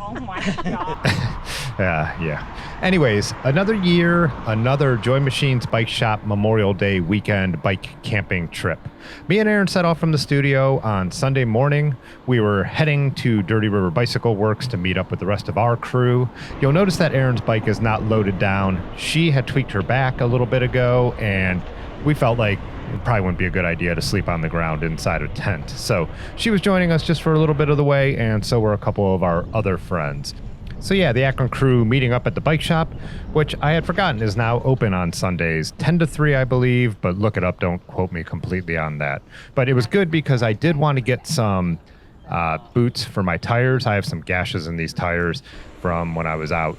Oh my god. Yeah. Anyways, another year, another Joy Machines Bike Shop Memorial Day weekend bike camping trip. Me and Aaron set off from the studio on Sunday morning. We were heading to Dirty River Bicycle Works to meet up with the rest of our crew. You'll notice that Aaron's bike is not loaded down. She had tweaked her back a little bit ago, and we felt like it probably wouldn't be a good idea to sleep on the ground inside a tent. So she was joining us just for a little bit of the way, and so were a couple of our other friends. So yeah, the Akron crew meeting up at the bike shop, which I had forgotten is now open on Sundays, 10 to 3, I believe, but look it up. Don't quote me completely on that. But it was good because I did want to get some boots for my tires. I have some gashes in these tires from when I was out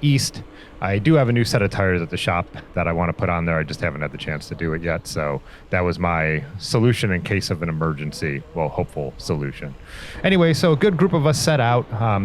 east. I do have a new set of tires at the shop that I want to put on there. I just haven't had the chance to do it yet. So that was my solution in case of an emergency. Well, hopeful solution. Anyway, so a good group of us set out.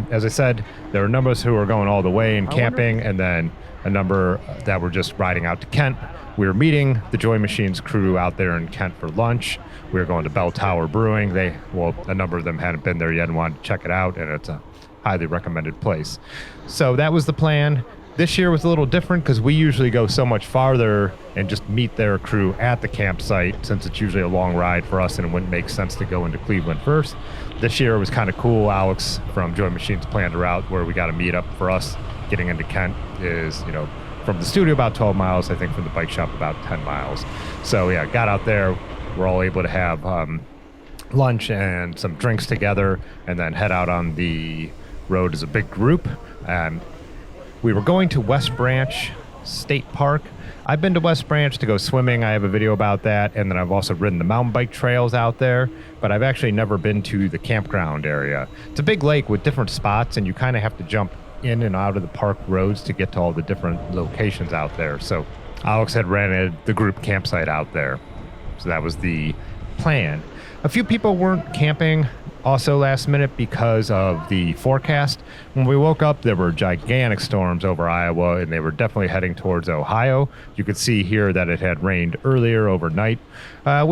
As I said, there were numbers who were going all the way and camping, and then a number that were just riding out to Kent. We were meeting the Joy Machines crew out there in Kent for lunch. We were going to BellTower Brewing. A number of them hadn't been there yet and wanted to check it out, and it's a highly recommended place. So that was the plan. This year was a little different because we usually go so much farther and just meet their crew at the campsite, since it's usually a long ride for us and it wouldn't make sense to go into Cleveland first. This year it was kind of cool. Alex from Joy Machines planned a route where we got a meet up for us. Getting into Kent is, from the studio about 12 miles, I think from the bike shop about 10 miles. So yeah, got out there. We're all able to have lunch and some drinks together and then head out on the road as a big group. And we were going to West Branch State Park. I've been to West Branch to go swimming. I have a video about that. And then I've also ridden the mountain bike trails out there, but I've actually never been to the campground area. It's a big lake with different spots, and you kind of have to jump in and out of the park roads to get to all the different locations out there. So Alex had rented the group campsite out there. So that was the plan. A few people weren't camping also last minute because of the forecast. When we woke up, there were gigantic storms over Iowa, and they were definitely heading towards Ohio. You could see here that it had rained earlier overnight. A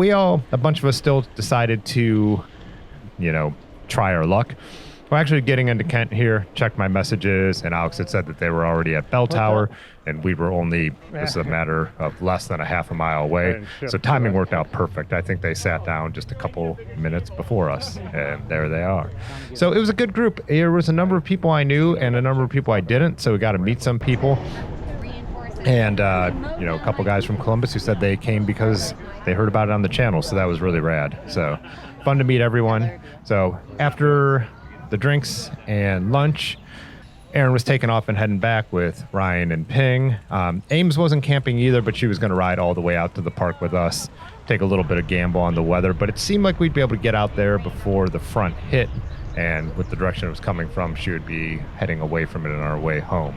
bunch of us still decided to, try our luck. We're actually getting into Kent here, checked my messages, and Alex had said that they were already at BellTower, and we were only, this is a matter of less than a half a mile away. So timing worked out perfect. I think they sat down just a couple minutes before us, and there they are. So it was a good group. There was a number of people I knew and a number of people I didn't, so we got to meet some people. And, a couple guys from Columbus who said they came because they heard about it on the channel, so that was really rad. So fun to meet everyone. So after the drinks and lunch, Aaron was taking off and heading back with Ryan and Ping. Ames wasn't camping either, but she was going to ride all the way out to the park with us, take a little bit of gamble on the weather, but it seemed like we'd be able to get out there before the front hit, and with the direction it was coming from, she would be heading away from it on our way home.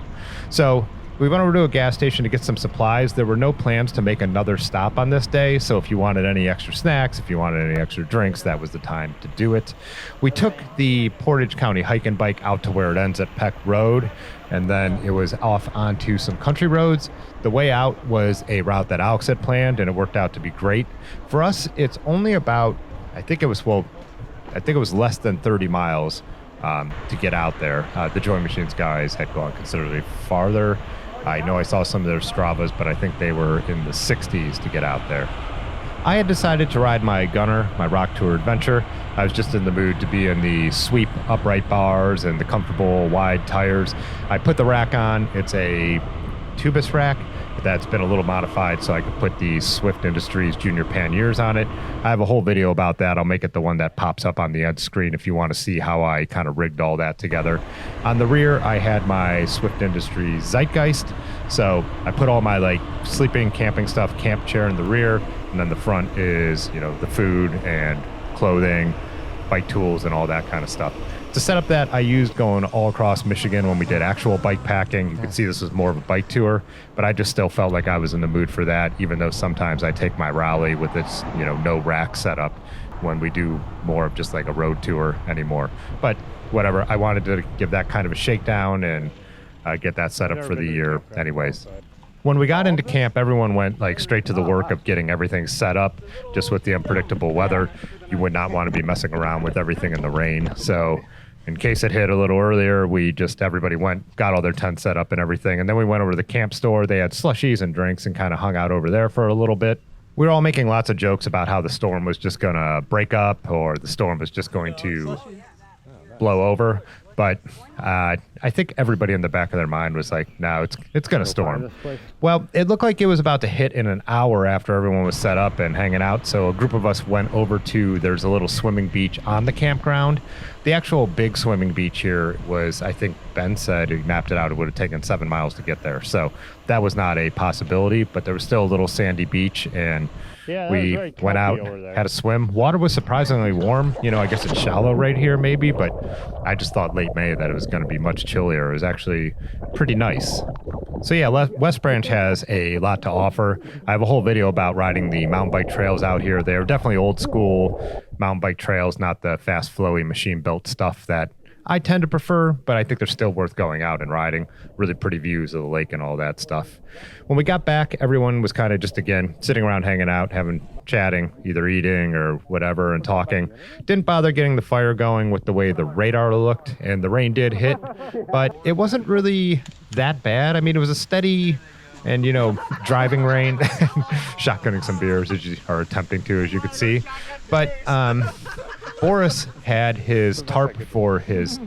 So we went over to a gas station to get some supplies. There were no plans to make another stop on this day, so if you wanted any extra snacks, if you wanted any extra drinks, that was the time to do it. We took the Portage County Hike and Bike out to where it ends at Peck Road, and then it was off onto some country roads. The way out was a route that Alex had planned, and it worked out to be great. For us, it's only about, I think it was less than 30 miles to get out there. The Joy Machines guys had gone considerably farther. I know I saw some of their Stravas, but I think they were in the 60s to get out there. I had decided to ride my Gunner, my Rock Tour Adventure. I was just in the mood to be in the sweep upright bars and the comfortable wide tires. I put the rack on. It's a Tubus rack that's been a little modified so I could put the Swift Industries Junior Panniers on it. I have a whole video about that. I'll make it the one that pops up on the end screen if you want to see how I kind of rigged all that together. On the rear, I had my Swift Industries Zeitgeist. So I put all my sleeping, camping stuff, camp chair in the rear, and then the front is, the food and clothing, bike tools, and all that kind of stuff. To set up that, I used going all across Michigan when we did actual bike packing. You can see this was more of a bike tour, but I just still felt like I was in the mood for that, even though sometimes I take my Raleigh with its, no rack setup when we do more of just like a road tour anymore. But whatever, I wanted to give that kind of a shakedown and get that set up for the year anyways. When we got into camp, everyone went like straight to the work of getting everything set up. Just with the unpredictable weather, you would not want to be messing around with everything in the rain. So in case it hit a little earlier, everybody got all their tents set up and everything. And then we went over to the camp store. They had slushies and drinks and kind of hung out over there for a little bit. We were all making lots of jokes about how the storm was just going to break up or the storm was just going to blow over. But I think everybody in the back of their mind was like, no, it's going to storm. Well, it looked like it was about to hit in an hour after everyone was set up and hanging out. So a group of us went over there's a little swimming beach on the campground. The actual big swimming beach here was, I think Ben said, he mapped it out, it would have taken 7 miles to get there. So that was not a possibility, but there was still a little sandy beach, and we went out, had a swim. Water was surprisingly warm. I guess it's shallow right here maybe, but I just thought late May that it was going to be much chillier. It was actually pretty nice. So yeah, West Branch has a lot to offer. I have a whole video about riding the mountain bike trails out here. They're definitely old school mountain bike trails, not the fast, flowy, machine-built stuff that I tend to prefer, but I think they're still worth going out and riding. Really pretty views of the lake and all that stuff. When we got back, everyone was kind of just, again, sitting around hanging out, chatting, either eating or whatever, and talking. Didn't bother getting the fire going with the way the radar looked, and the rain did hit, but it wasn't really that bad. I mean, it was a steady and, driving rain, shotgunning some beers, as you are attempting to, as you could see. But Boris had his tarp for his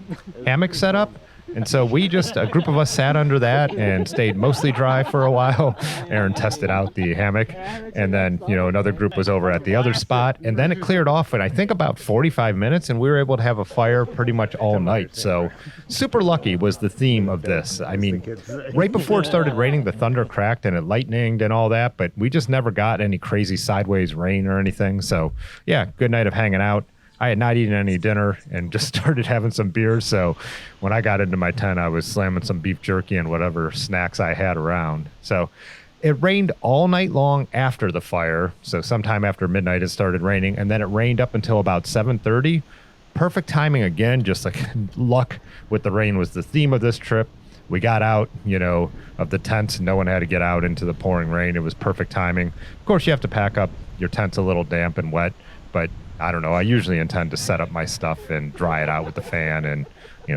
hammock set up. And so a group of us sat under that and stayed mostly dry for a while. Aaron tested out the hammock. And then, another group was over at the other spot. And then it cleared off in, I think, about 45 minutes. And we were able to have a fire pretty much all night. So super lucky was the theme of this. I mean, right before it started raining, the thunder cracked and it lightninged and all that. But we just never got any crazy sideways rain or anything. So, yeah, good night of hanging out. I had not eaten any dinner and just started having some beers. So when I got into my tent, I was slamming some beef jerky and whatever snacks I had around. So it rained all night long after the fire. So sometime after midnight, it started raining. And then it rained up until about 7:30. Perfect timing again, just like luck with the rain was the theme of this trip. We got out, of the tents. No one had to get out into the pouring rain. It was perfect timing. Of course, you have to pack up your tent's a little damp and wet, but I don't know. I usually intend to set up my stuff and dry it out with the fan and,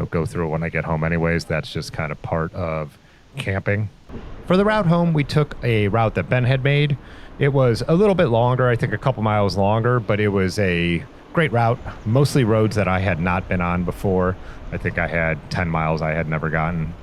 go through it when I get home anyways. That's just kind of part of camping. For the route home, we took a route that Ben had made. It was a little bit longer, I think a couple miles longer, but it was a great route, mostly roads that I had not been on before. I think I had 10 miles I had never gotten.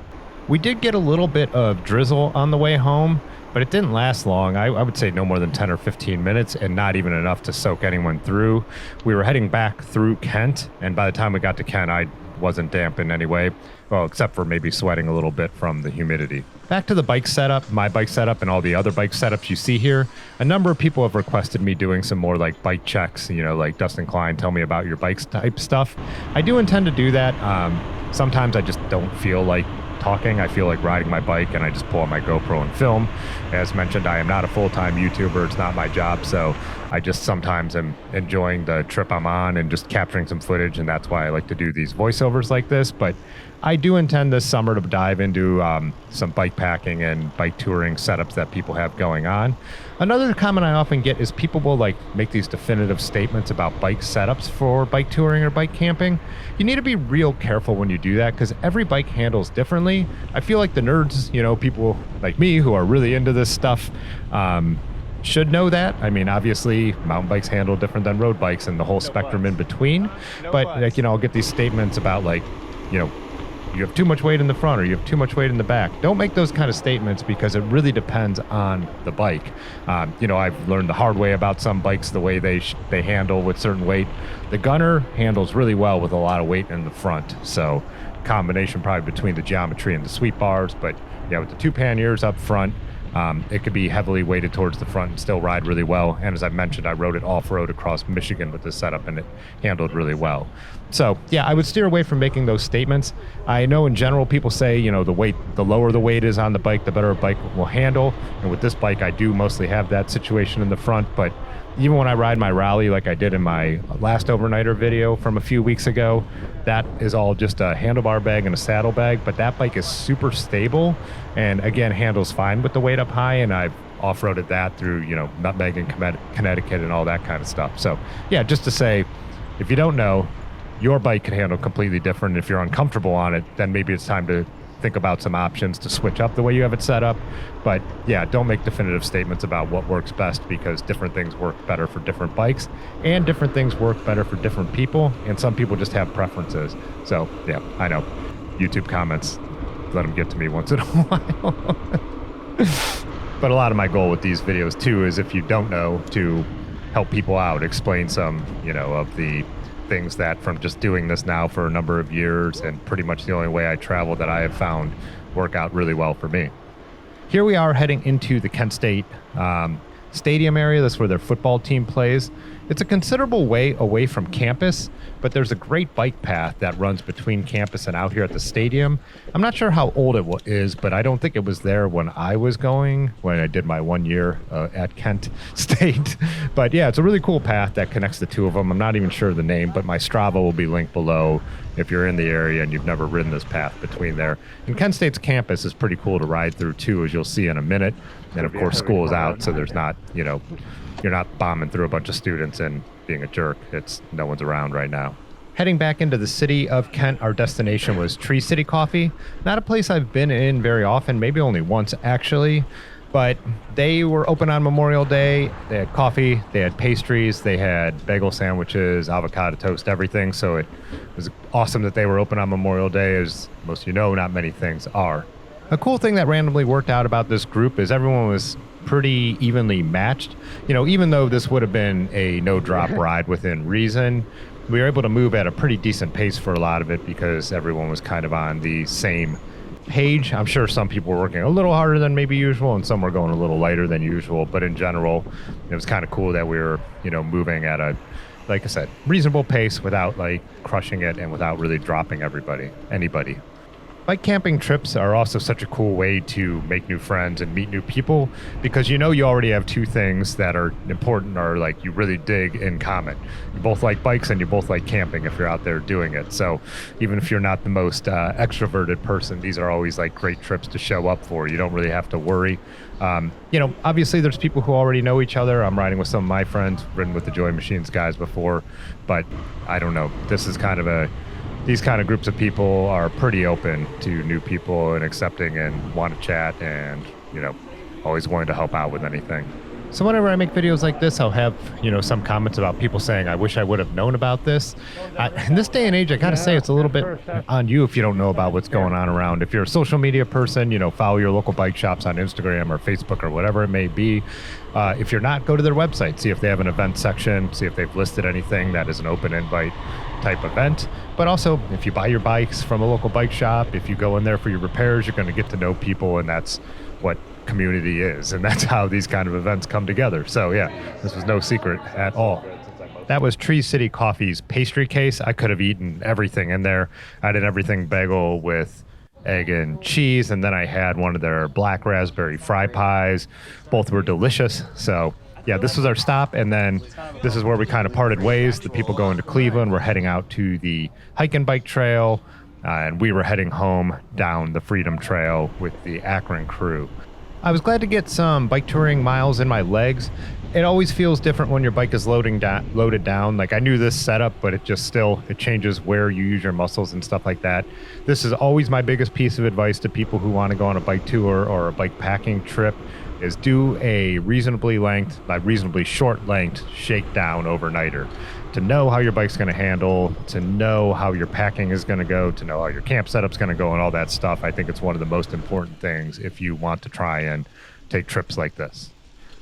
We did get a little bit of drizzle on the way home, but it didn't last long. I would say no more than 10 or 15 minutes, and not even enough to soak anyone through. We were heading back through Kent, and by the time we got to Kent, I wasn't damp in any way, well, except for maybe sweating a little bit from the humidity. Back to the bike setup, my bike setup, and all the other bike setups you see here. A number of people have requested me doing some more like bike checks, like Dustin Klein, tell me about your bikes type stuff. I do intend to do that. Sometimes I just don't feel like talking. I feel like riding my bike, and I just pull out my GoPro and film. As mentioned, I am not a full-time YouTuber. It's not my job, so I just sometimes am enjoying the trip I'm on and just capturing some footage, and that's why I like to do these voiceovers like this. But I do intend this summer to dive into some bike packing and bike touring setups that people have going on. Another comment I often get is people will make these definitive statements about bike setups for bike touring or bike camping. You need to be real careful when you do that because every bike handles differently. I feel like the nerds, people like me who are really into this stuff, should know that. I mean, obviously, mountain bikes handle different than road bikes and the whole spectrum in between. But I'll get these statements about you have too much weight in the front or you have too much weight in the back. Don't make those kind of statements because it really depends on the bike. I've learned the hard way about some bikes, the way they handle with certain weight. The Gunner handles really well with a lot of weight in the front. So combination probably between the geometry and the sweep bars. But yeah, with the two panniers up front, it could be heavily weighted towards the front and still ride really well. And as I mentioned, I rode it off-road across Michigan with this setup and it handled really well. So yeah, I would steer away from making those statements. I know in general people say, the lower the weight is on the bike, the better a bike will handle. And with this bike, I do mostly have that situation in the front. But even when I ride my rally like I did in my last overnighter video from a few weeks ago, that is all just a handlebar bag and a saddle bag, but that bike is super stable and again handles fine with the weight up high, and I've off-roaded that through, you know, Nutmeg and Connecticut and all that kind of stuff. So yeah, just to say, if you don't know, your bike can handle completely different. If you're uncomfortable on it, then maybe it's time to think about some options to switch up the way you have it set up. But yeah, don't make definitive statements about what works best, because different things work better for different bikes and different things work better for different people, and some people just have preferences. So yeah, I know, YouTube comments, let them get to me once in a while. But a lot of my goal with these videos too is, if you don't know, to help people out, explain some, you know, of the things that from just doing this now for a number of years and pretty much the only way I travel that I have found work out really well for me. Here we are heading into the Kent State stadium area. That's where their football team plays. It's a considerable way away from campus, but there's a great bike path that runs between campus and out here at the stadium. I'm not sure how old it is, but I don't think it was there when I was going, when I did my 1 year at Kent State. But yeah, it's a really cool path that connects the two of them. I'm not even sure of the name, but my Strava will be linked below if you're in the area and you've never ridden this path between there. And Kent State's campus is pretty cool to ride through too, as you'll see in a minute. And of course, school is out, so there's not, you know, you're not bombing through a bunch of students and being a jerk. It's no one's around right now. Heading back into the city of Kent, our destination was Tree City Coffee. Not a place I've been in very often, maybe only once actually, but they were open on Memorial Day. They had coffee, they had pastries, they had bagel sandwiches, avocado toast, everything. So it was awesome that they were open on Memorial Day. As most of you know, not many things are. A cool thing that randomly worked out about this group is everyone was pretty evenly matched. You know, even though this would have been a no-drop ride within reason, we were able to move at a pretty decent pace for a lot of it because everyone was kind of on the same page. I'm sure some people were working a little harder than maybe usual, and some were going a little lighter than usual, but in general, it was kind of cool that we were, you know, moving at a, like I said, reasonable pace without like crushing it and without really dropping anybody. Bike camping trips are also such a cool way to make new friends and meet new people, because you know you already have two things that are important, or like you really dig in common. You both like bikes and you both like camping if you're out there doing it. So even if you're not the most extroverted person, these are always like great trips to show up for. You don't really have to worry. You know, obviously there's people who already know each other. I'm riding with some of my friends, ridden with the Joy Machines guys before, but I don't know. This is kind of these kind of groups of people are pretty open to new people and accepting and want to chat and, you know, always willing to help out with anything. So whenever I make videos like this, I'll have, you know, some comments about people saying, I wish I would have known about this. In this day and age, I gotta say it's a little bit on you if you don't know about what's going on around. If you're a social media person, you know, follow your local bike shops on Instagram or Facebook or whatever it may be. If you're not, go to their website, see if they have an event section, see if they've listed anything that is an open invite type event. But also, if you buy your bikes from a local bike shop, if you go in there for your repairs, you're going to get to know people, and that's what community is, and that's how these kind of events come together. So yeah, this was no secret at all. That was Tree City Coffee's pastry case. I could have eaten everything in there. I had an everything bagel with egg and cheese, and then I had one of their black raspberry fry pies. Both were delicious. So yeah, this was our stop, and then this is where we kind of parted ways. The people going to Cleveland were heading out to the hike and bike trail, and we were heading home down the Freedom Trail with the Akron crew. I was glad to get some bike touring miles in my legs. It always feels different when your bike is loaded down. Like, I knew this setup, but it changes where you use your muscles and stuff like that. This is always my biggest piece of advice to people who want to go on a bike tour or a bike packing trip, is do a reasonably short length shakedown overnighter to know how your bike's going to handle, to know how your packing is going to go, to know how your camp setup's going to go, and all that stuff. I think it's one of the most important things if you want to try and take trips like this.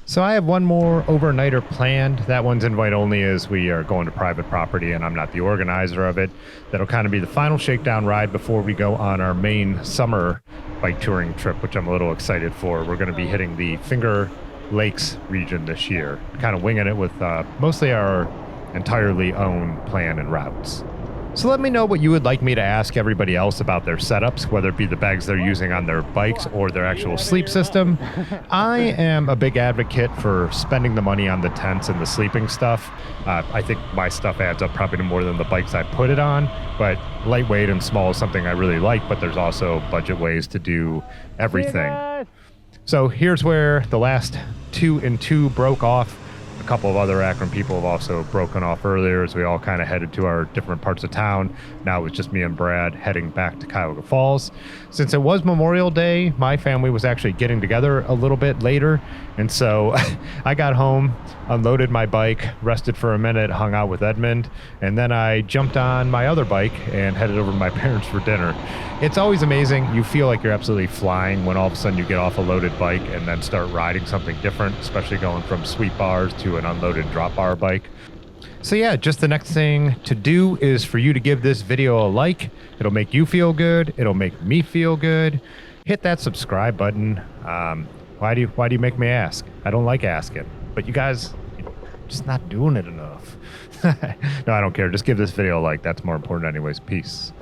So I have one more overnighter planned. That one's invite only, as we are going to private property and I'm not the organizer of it. That'll kind of be the final shakedown ride before we go on our main summer bike touring trip, which I'm a little excited for. We're going to be hitting the Finger Lakes region this year, kind of winging it with mostly our entirely own plan and routes. So let me know what you would like me to ask everybody else about their setups, whether it be the bags they're using on their bikes or their actual sleep system. I am a big advocate for spending the money on the tents and the sleeping stuff. I think my stuff adds up probably to more than the bikes I put it on, but lightweight and small is something I really like, but there's also budget ways to do everything. So here's where the last 2 and 2 broke off. A couple of other Akron people have also broken off earlier as we all kind of headed to our different parts of town. Now it's just me and Brad heading back to Cuyahoga Falls. Since it was Memorial Day, my family was actually getting together a little bit later. And so I got home, unloaded my bike, rested for a minute, hung out with Edmund, and then I jumped on my other bike and headed over to my parents for dinner. It's always amazing. You feel like you're absolutely flying when all of a sudden you get off a loaded bike and then start riding something different, especially going from sweet bars to an unloaded drop bar bike. So yeah, just the next thing to do is for you to give this video a like. It'll make you feel good. It'll make me feel good. Hit that subscribe button. Why do you make me ask? I don't like asking, but you guys just not doing it enough. No, I don't care. Just give this video a like. That's more important anyways. Peace.